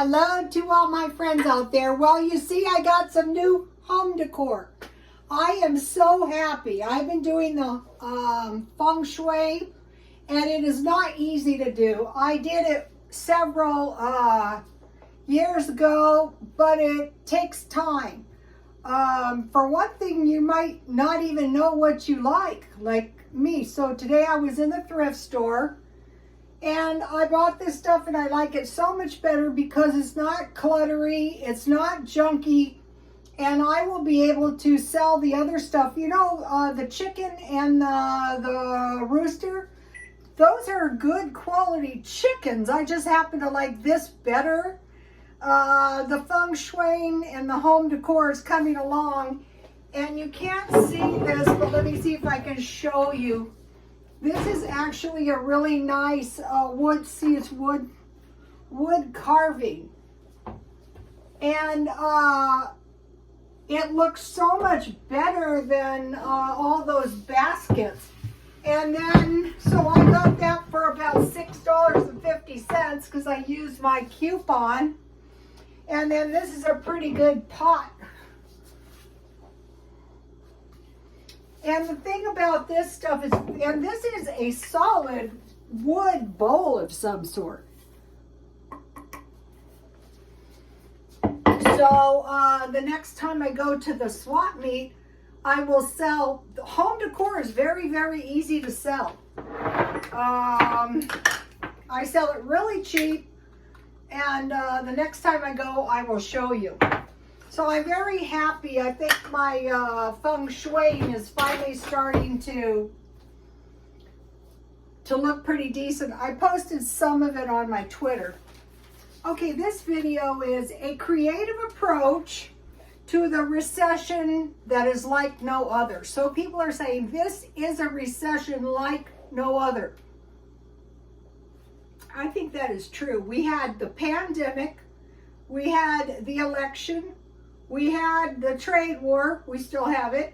Hello to all my friends out there. Well, you see, I got some new home decor. I am so happy. I've been doing the feng shui, and it is not easy to do. I did it several years ago, but it takes time. For one thing, you might not even know what you like me. So today I was in the thrift store, and I bought this stuff, and I like it so much better because it's not cluttery, it's not junky, and I will be able to sell the other stuff. You know, the chicken and the rooster, those are good quality chickens. I just happen to like this better. The feng shui and the home decor is coming along, and you can't see this, but let me see if I can show you. This is actually a really nice wood. See, it's wood carving, and it looks so much better than all those baskets. And then, so I got that for about $6.50 because I used my coupon. And then this is a pretty good pot. And the thing about this stuff is, and this is a solid wood bowl of some sort. So the next time I go to the swap meet, I will sell. Home decor is very, very easy to sell. I sell it really cheap, and the next time I go, I will show you. So I'm very happy. I think my feng shui is finally starting to look pretty decent. I posted some of it on my Twitter. Okay, this video is a creative approach to the recession that is like no other. So people are saying this is a recession like no other. I think that is true. We had the pandemic, we had the election, we had the trade war, we still have it,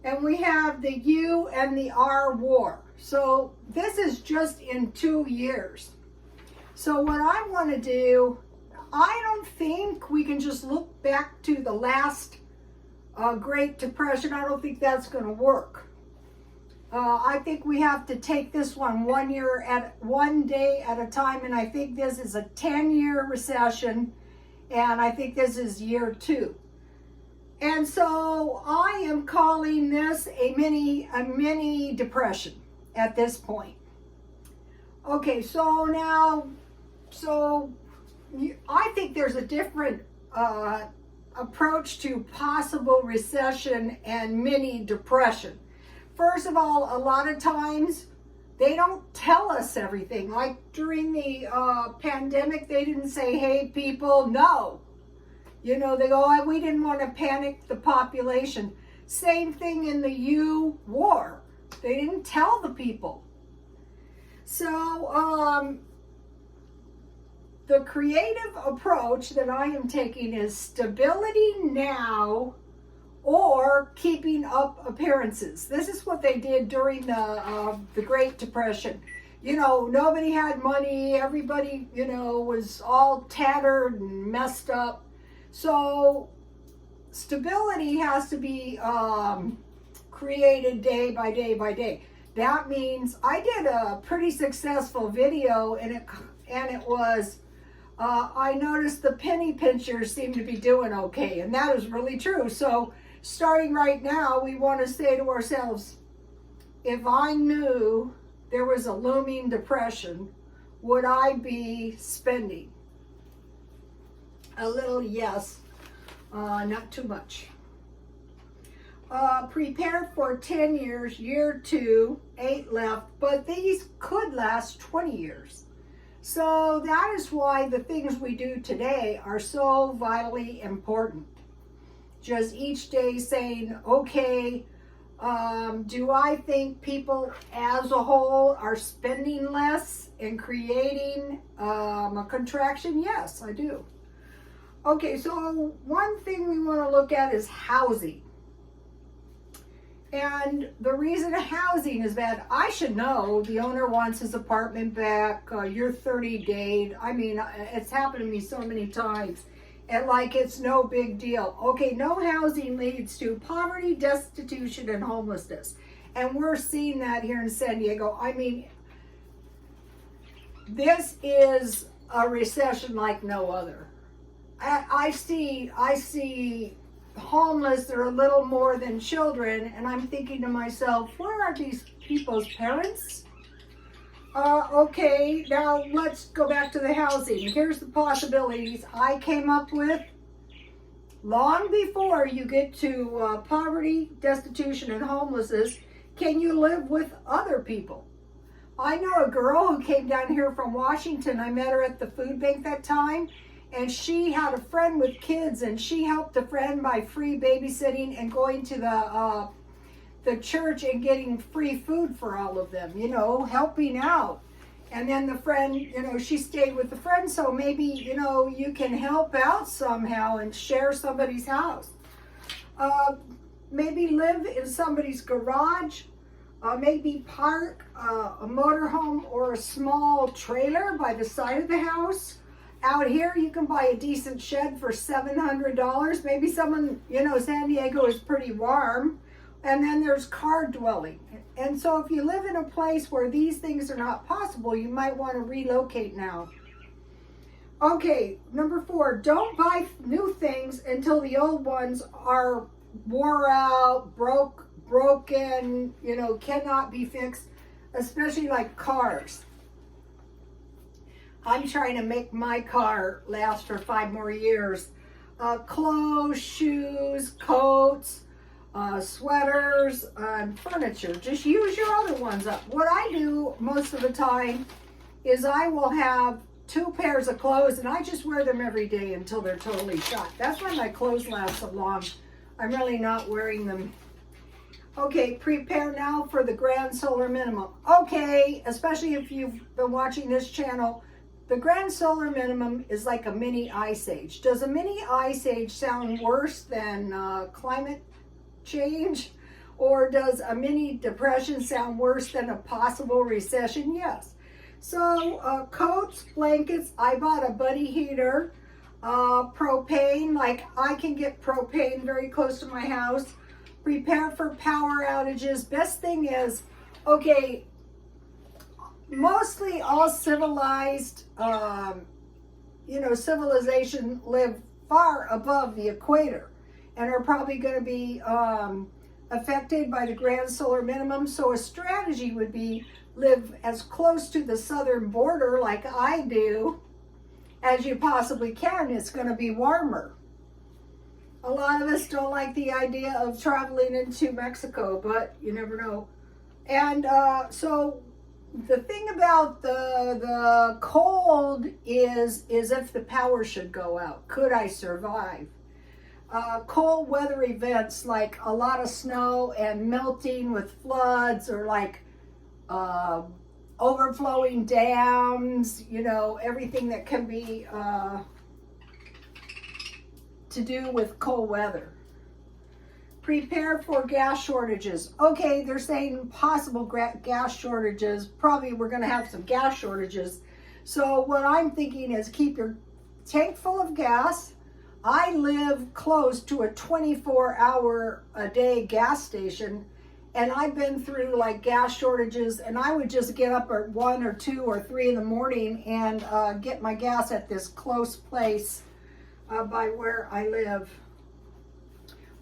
and we have the U and the R war. So this is just in 2 years. So what I want to do, I don't think we can just look back to the last Great Depression. I don't think that's going to work. I think we have to take this one one day at a time, and I think this is a 10-year recession, and I think this is year 2. And so I am calling this a mini depression at this point. Okay, so now, I think there's a different approach to possible recession and mini depression. First of all, a lot of times they don't tell us everything. Like during the pandemic, they didn't say, hey people, no. You know, they go, oh, we didn't want to panic the population. Same thing in the U war. They didn't tell the people. So the creative approach that I am taking is stability now or keeping up appearances. This is what they did during the Great Depression. You know, nobody had money. Everybody, you know, was all tattered and messed up. So stability has to be created day by day by day. That means I did a pretty successful video, and it was I noticed the penny pinchers seem to be doing okay, and that is really true. So starting right now, we want to say to ourselves, if I knew there was a looming depression, would I be spending? A little yes, not too much. Prepare for 10 years, year 2, 8 left, but these could last 20 years. So that is why the things we do today are so vitally important. Just each day saying, okay, do I think people as a whole are spending less and creating a contraction? Yes, I do. Okay, so one thing we want to look at is housing. And the reason housing is bad, I should know. The owner wants his apartment back. You're 30 days. I mean, it's happened to me so many times. And like, it's no big deal. Okay, no housing leads to poverty, destitution, and homelessness. And we're seeing that here in San Diego. I mean, this is a recession like no other. I see homeless, they're a little more than children, and I'm thinking to myself, where are these people's parents? Okay, now let's go back to the housing. Here's the possibilities I came up with long before you get to poverty, destitution, and homelessness. Can you live with other people? I know a girl who came down here from Washington. I met her at the food bank that time. And she had a friend with kids, and she helped a friend by free babysitting and going to the church and getting free food for all of them, you know, helping out. And then the friend, you know, she stayed with the friend, so maybe, you know, you can help out somehow and share somebody's house. Maybe live in somebody's garage, maybe park a motorhome or a small trailer by the side of the house. Out here, you can buy a decent shed for $700. Maybe someone, you know, San Diego is pretty warm. And then there's car dwelling. And so if you live in a place where these things are not possible, you might want to relocate now. Okay, number 4, don't buy new things until the old ones are wore out, broken, you know, cannot be fixed, especially like cars. I'm trying to make my car last for 5 more years. Clothes, shoes, coats, sweaters, and furniture. Just use your other ones up. What I do most of the time is I will have 2 pairs of clothes and I just wear them every day until they're totally shot. That's why my clothes last so long. I'm really not wearing them. Okay, prepare now for the grand solar minimum. Okay, especially if you've been watching this channel, the grand solar minimum is like a mini ice age. Does a mini ice age sound worse than climate change? Or does a mini depression sound worse than a possible recession? Yes. So coats, blankets, I bought a buddy heater, propane, like I can get propane very close to my house. Prepare for power outages. Best thing is, okay, mostly all civilized, you know, civilization live far above the equator and are probably going to be affected by the grand solar minimum. So a strategy would be live as close to the southern border like I do as you possibly can. It's going to be warmer. A lot of us don't like the idea of traveling into Mexico, but you never know. And so the thing about the cold is if the power should go out, could I survive? Cold weather events like a lot of snow and melting with floods, or like overflowing dams, you know, everything that can be to do with cold weather. Prepare for gas shortages. Okay, they're saying possible gas shortages. Probably we're going to have some gas shortages. So what I'm thinking is keep your tank full of gas. I live close to a 24-hour-a-day gas station, and I've been through like gas shortages, and I would just get up at 1 or 2 or 3 in the morning and get my gas at this close place by where I live.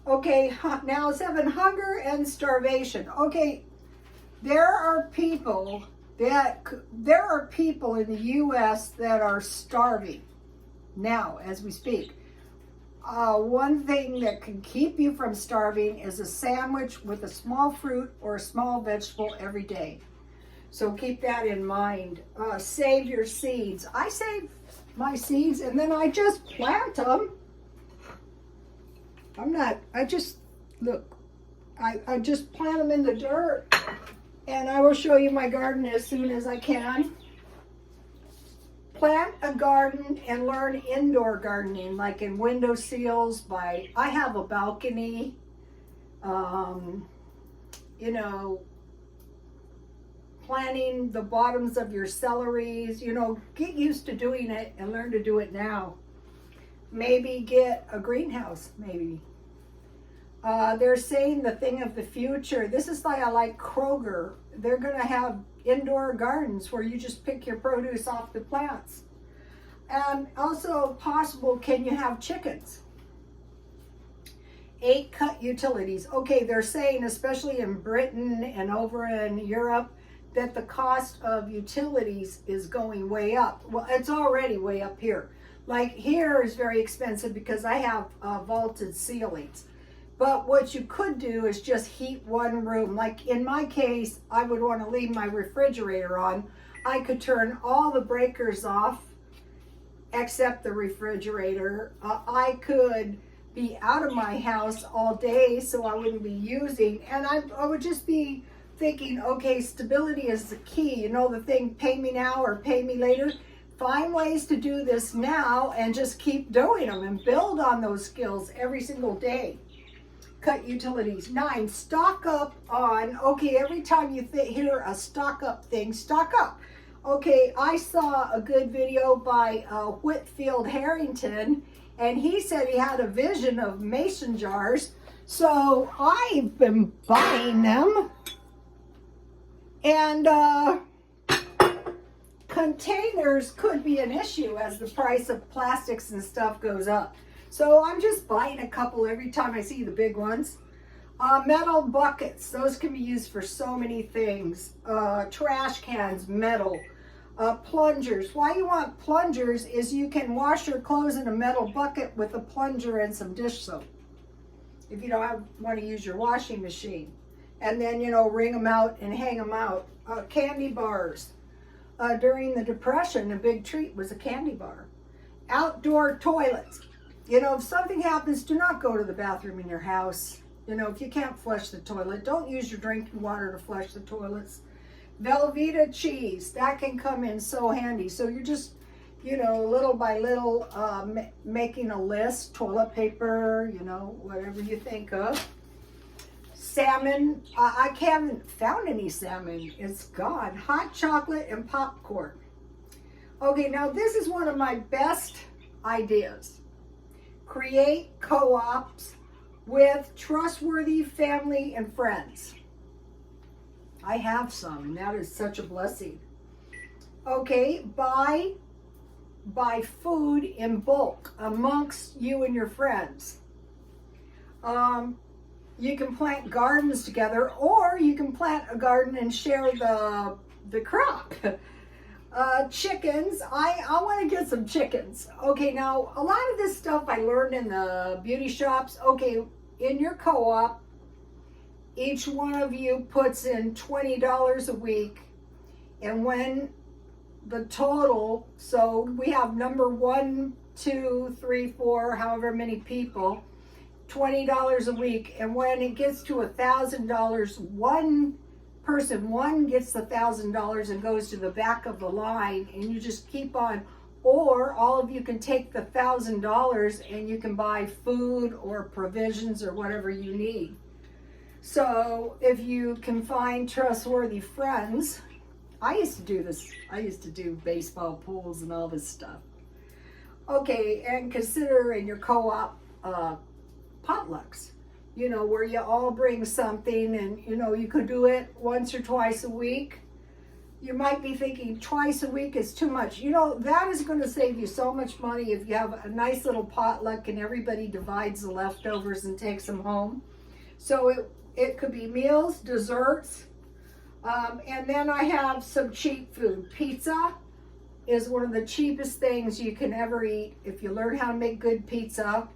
Okay, now 7, hunger and starvation. Okay, there are people in the U.S. that are starving now as we speak. One thing that can keep you from starving is a sandwich with a small fruit or a small vegetable every day. So keep that in mind. Save your seeds. I save my seeds and then I just plant them. I just plant them in the dirt, and I will show you my garden as soon as I can. Plant a garden and learn indoor gardening, like in window sills. I have a balcony. you know, planting the bottoms of your celeries, you know, get used to doing it and learn to do it now. Maybe get a greenhouse, maybe. They're saying the thing of the future. This is why I like Kroger. They're going to have indoor gardens where you just pick your produce off the plants. And also possible, can you have chickens? 8 cut utilities. Okay, they're saying, especially in Britain and over in Europe, that the cost of utilities is going way up. Well, it's already way up here. Like here is very expensive because I have vaulted ceilings. But what you could do is just heat one room. Like in my case, I would want to leave my refrigerator on. I could turn all the breakers off except the refrigerator. I could be out of my house all day so I wouldn't be using. And I would just be thinking, okay, stability is the key. You know the thing, pay me now or pay me later. Find ways to do this now and just keep doing them and build on those skills every single day. Cut utilities. 9, stock up on, okay, every time you hear a stock up thing, stock up. Okay, I saw a good video by Whitfield Harrington, and he said he had a vision of mason jars. So I've been buying them. And containers could be an issue as the price of plastics and stuff goes up. So I'm just buying a couple every time I see the big ones. Metal buckets, those can be used for so many things. Trash cans, metal. Plungers. Why you want plungers is you can wash your clothes in a metal bucket with a plunger and some dish soap. If you don't want to use your washing machine. And then, you know, wring them out and hang them out. Candy bars. During the Depression, a big treat was a candy bar. Outdoor toilets. You know, if something happens, do not go to the bathroom in your house. You know, if you can't flush the toilet, don't use your drinking water to flush the toilets. Velveeta cheese, that can come in so handy. So you're just, you know, little by little making a list. Toilet paper, you know, whatever you think of. Salmon, I haven't found any salmon. It's gone. Hot chocolate and popcorn. Okay, now this is one of my best ideas. Create co-ops with trustworthy family and friends. I have some, and that is such a blessing. Okay, buy food in bulk amongst you and your friends. You can plant gardens together, or you can plant a garden and share the crop. Chickens, I want to get some chickens. Okay, now a lot of this stuff I learned in the beauty shops. Okay, in your co-op, each one of you puts in $20 a week, and when the total, so we have number 1, 2, 3, 4, however many people, $20 a week, and when it gets to $1,000, one person gets the $1,000 and goes to the back of the line, and you just keep on. Or all of you can take the $1,000 and you can buy food or provisions or whatever you need. So if you can find trustworthy friends, I used to do this. I used to do baseball pools and all this stuff. Okay, and consider in your co-op potlucks, you know, where you all bring something, and you know, you could do it once or twice a week. You might be thinking twice a week is too much. You know, that is going to save you so much money if you have a nice little potluck and everybody divides the leftovers and takes them home. So it could be meals, desserts, and then I have some cheap food. Pizza is one of the cheapest things you can ever eat if you learn how to make good pizza.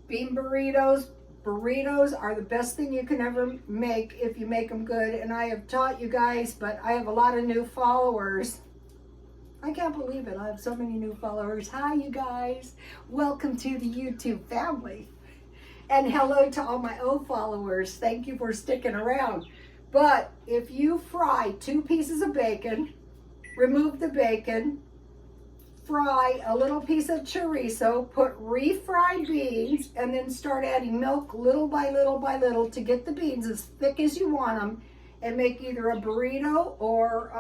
Bean burritos. Burritos are the best thing you can ever make if you make them good. And I have taught you guys, but I have a lot of new followers. I can't believe it. I have so many new followers. Hi, you guys. Welcome to the YouTube family. And hello to all my old followers. Thank you for sticking around. But if you fry 2 pieces of bacon, remove the bacon, fry a little piece of chorizo, put refried beans, and then start adding milk little by little by little to get the beans as thick as you want them, and make either a burrito or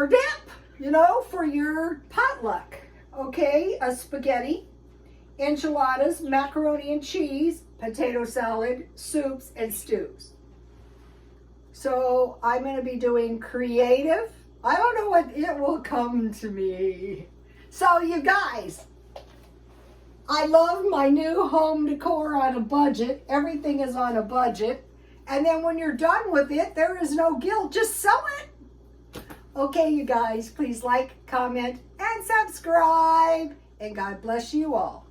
dip, you know, for your potluck. Okay, a spaghetti, enchiladas, macaroni and cheese, potato salad, soups, and stews. So I'm going to be doing creative. I don't know what it will come to me. So you guys, I love my new home decor on a budget. Everything is on a budget. And then when you're done with it, there is no guilt. Just sell it. Okay, you guys, please like, comment, and subscribe. And God bless you all.